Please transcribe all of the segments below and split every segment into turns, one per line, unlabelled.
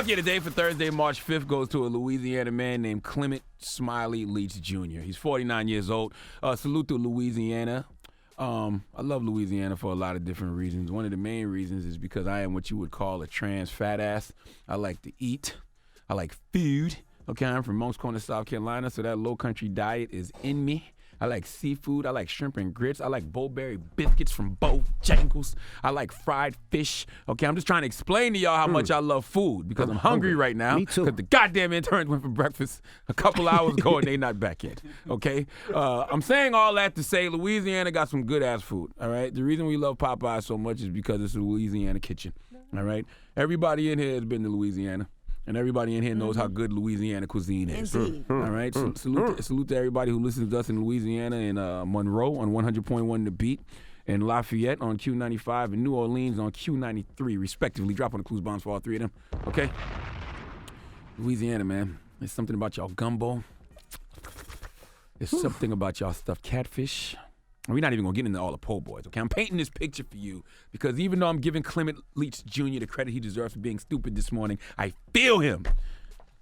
Donkey of the day for Thursday, March 5th goes to a Louisiana man named Clement Leach Jr. He's 49 years old. Salute to Louisiana. I love Louisiana for a lot of different reasons. One of the main reasons is because I am what you would call a trans fat ass. I like to eat. I like food. Okay, I'm from Moncks Corner, South Carolina, so that low country diet is in me. I like seafood. I like shrimp and grits. I like Bowberry biscuits from Bojangles. I like fried fish. Okay, I'm just trying to explain to y'all how much I love food because I'm hungry right now.
Me too.
Because the goddamn interns went for breakfast a couple hours ago and they not back yet. Okay, I'm saying all that to say Louisiana got some good ass food. All right, the reason we love Popeye so much is because it's a Louisiana kitchen. All right, everybody in here has been to Louisiana. And everybody in here knows how good Louisiana cuisine is. All right? Salute to everybody who listens to us in Louisiana and Monroe on 100.1 The Beat, and Lafayette on Q95, and New Orleans on Q93, respectively. Drop on the clues bombs for all three of them. Okay? Louisiana, man. There's something about y'all gumbo. There's something about y'all stuffed catfish. We're not even going to get into all the po' boys, okay? I'm painting this picture for you because even though I'm giving Clement Leach Jr. the credit he deserves for being stupid this morning, I feel him,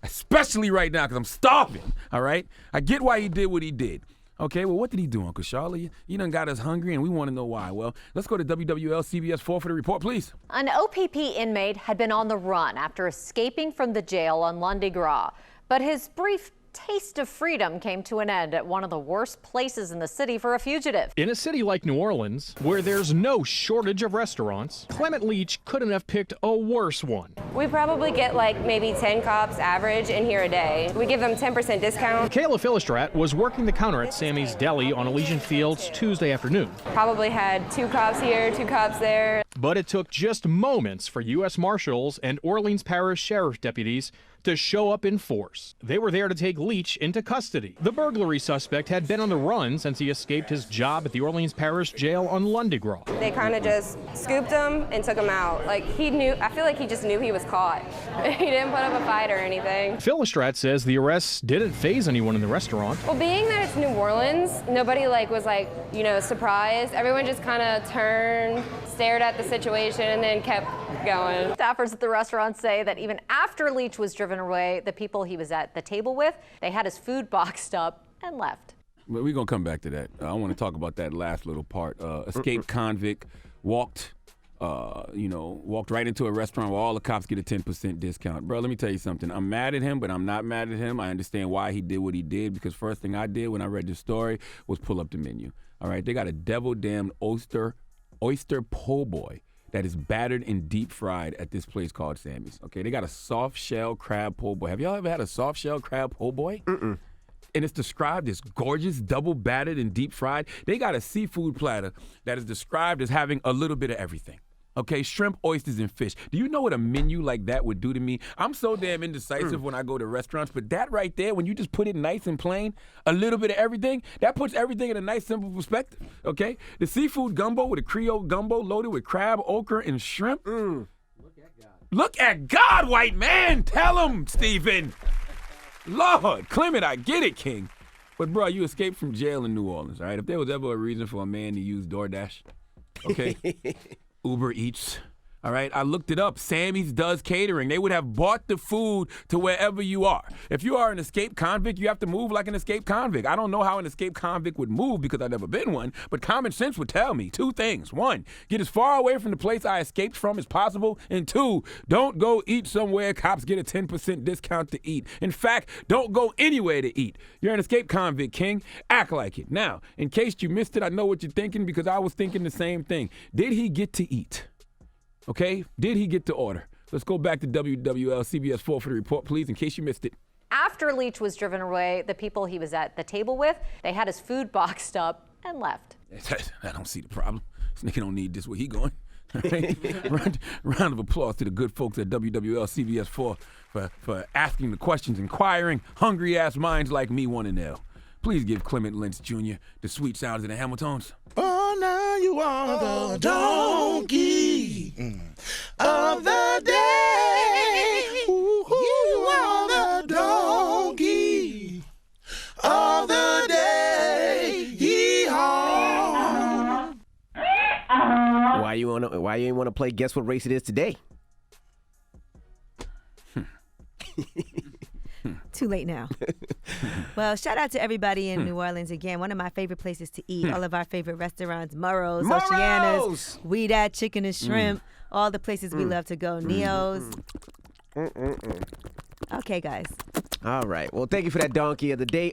especially right now because I'm starving, all right? I get why he did what he did. Okay, well, what did he do, Uncle Charlie? You done got us hungry, and we want to know why. Well, let's go to WWL CBS 4 for the report, please.
An OPP inmate had been on the run after escaping from the jail on Lundi Gras, but his brief taste of freedom came to an end at one of the worst places in the city for a fugitive.
In a city like New Orleans, where there's no shortage of restaurants, Clement Leach couldn't have picked a worse one.
We probably get like maybe 10 cops average in here a day. We give them 10% discount.
Kayla Philistrat was working the counter at Sammy's Deli on Elysian Fields Tuesday afternoon.
Probably had 2 cops here, 2 cops there.
But it took just moments for U.S. Marshals and Orleans Parish Sheriff deputies to show up in force. They were there to take Leach into custody. The burglary suspect had been on the run since he escaped his job at the Orleans Parish Jail on Lundi Gras.
They kind of just scooped him and took him out. Like he knew, I feel like he just knew he was caught. He didn't put up a fight or anything.
Philistrat says the arrests didn't faze anyone in the restaurant.
Well, being that it's New Orleans, nobody was surprised. Everyone just kind of turned, stared at the situation, and then kept going.
Staffers at the restaurant say that even after Leach was driven away, the people he was at the table with, they had his food boxed up and left.
But we're going to come back to that. I want to talk about that last little part. Escaped convict walked right into a restaurant where all the cops get a 10% discount. Bro, let me tell you something. I'm mad at him, but I'm not mad at him. I understand why he did what he did because first thing I did when I read the story was pull up the menu. All right, they got a devil-damned oyster po' boy that is battered and deep fried at this place called Sammy's. Okay, they got a soft shell crab po' boy. Have y'all ever had a soft shell crab po' boy? And it's described as gorgeous, double battered and deep fried. They got a seafood platter that is described as having a little bit of everything. Okay, shrimp, oysters, and fish. Do you know what a menu like that would do to me? I'm so damn indecisive when I go to restaurants, but that right there, when you just put it nice and plain, a little bit of everything, that puts everything in a nice, simple perspective, okay? The seafood gumbo with a Creole gumbo loaded with crab, okra, and shrimp. Look at God. Look at God, white man. Tell him, Stephen. Lord, Clement, I get it, King. But, bro, you escaped from jail in New Orleans, all right? If there was ever a reason for a man to use DoorDash, okay? Uber Eats. All right, I looked it up. Sammy's does catering. They would have bought the food to wherever you are. If you are an escaped convict, you have to move like an escaped convict. I don't know how an escaped convict would move because I've never been one, but common sense would tell me 2 things. 1, get as far away from the place I escaped from as possible. And 2, don't go eat somewhere cops get a 10% discount to eat. In fact, don't go anywhere to eat. You're an escaped convict, King. Act like it. Now, in case you missed it, I know what you're thinking because I was thinking the same thing. Did he get to eat? Okay, did he get to order? Let's go back to WWL CBS 4 for the report, please, in case you missed it.
After Leach was driven away, the people he was at the table with, they had his food boxed up and left.
I don't see the problem. This nigga don't need this where he going. Right? Round of applause to the good folks at WWL CBS 4 for asking the questions, inquiring, hungry-ass minds like me want to know. Please give Clement Leach Jr. the sweet sounds of the Hamiltons.
Oh, now you are the donkey of the day. You are the donkey of the day. Yee-haw.
Why you ain't want to play Guess What Race It Is today? Too late now. Well, shout out to everybody in New Orleans again. One of my favorite places to eat. All of our favorite restaurants: Murrow's, Oceana's, We Dat Chicken and Shrimp. All the places we love to go. Neo's. Okay, guys.
All right. Well, thank you for that donkey of the day.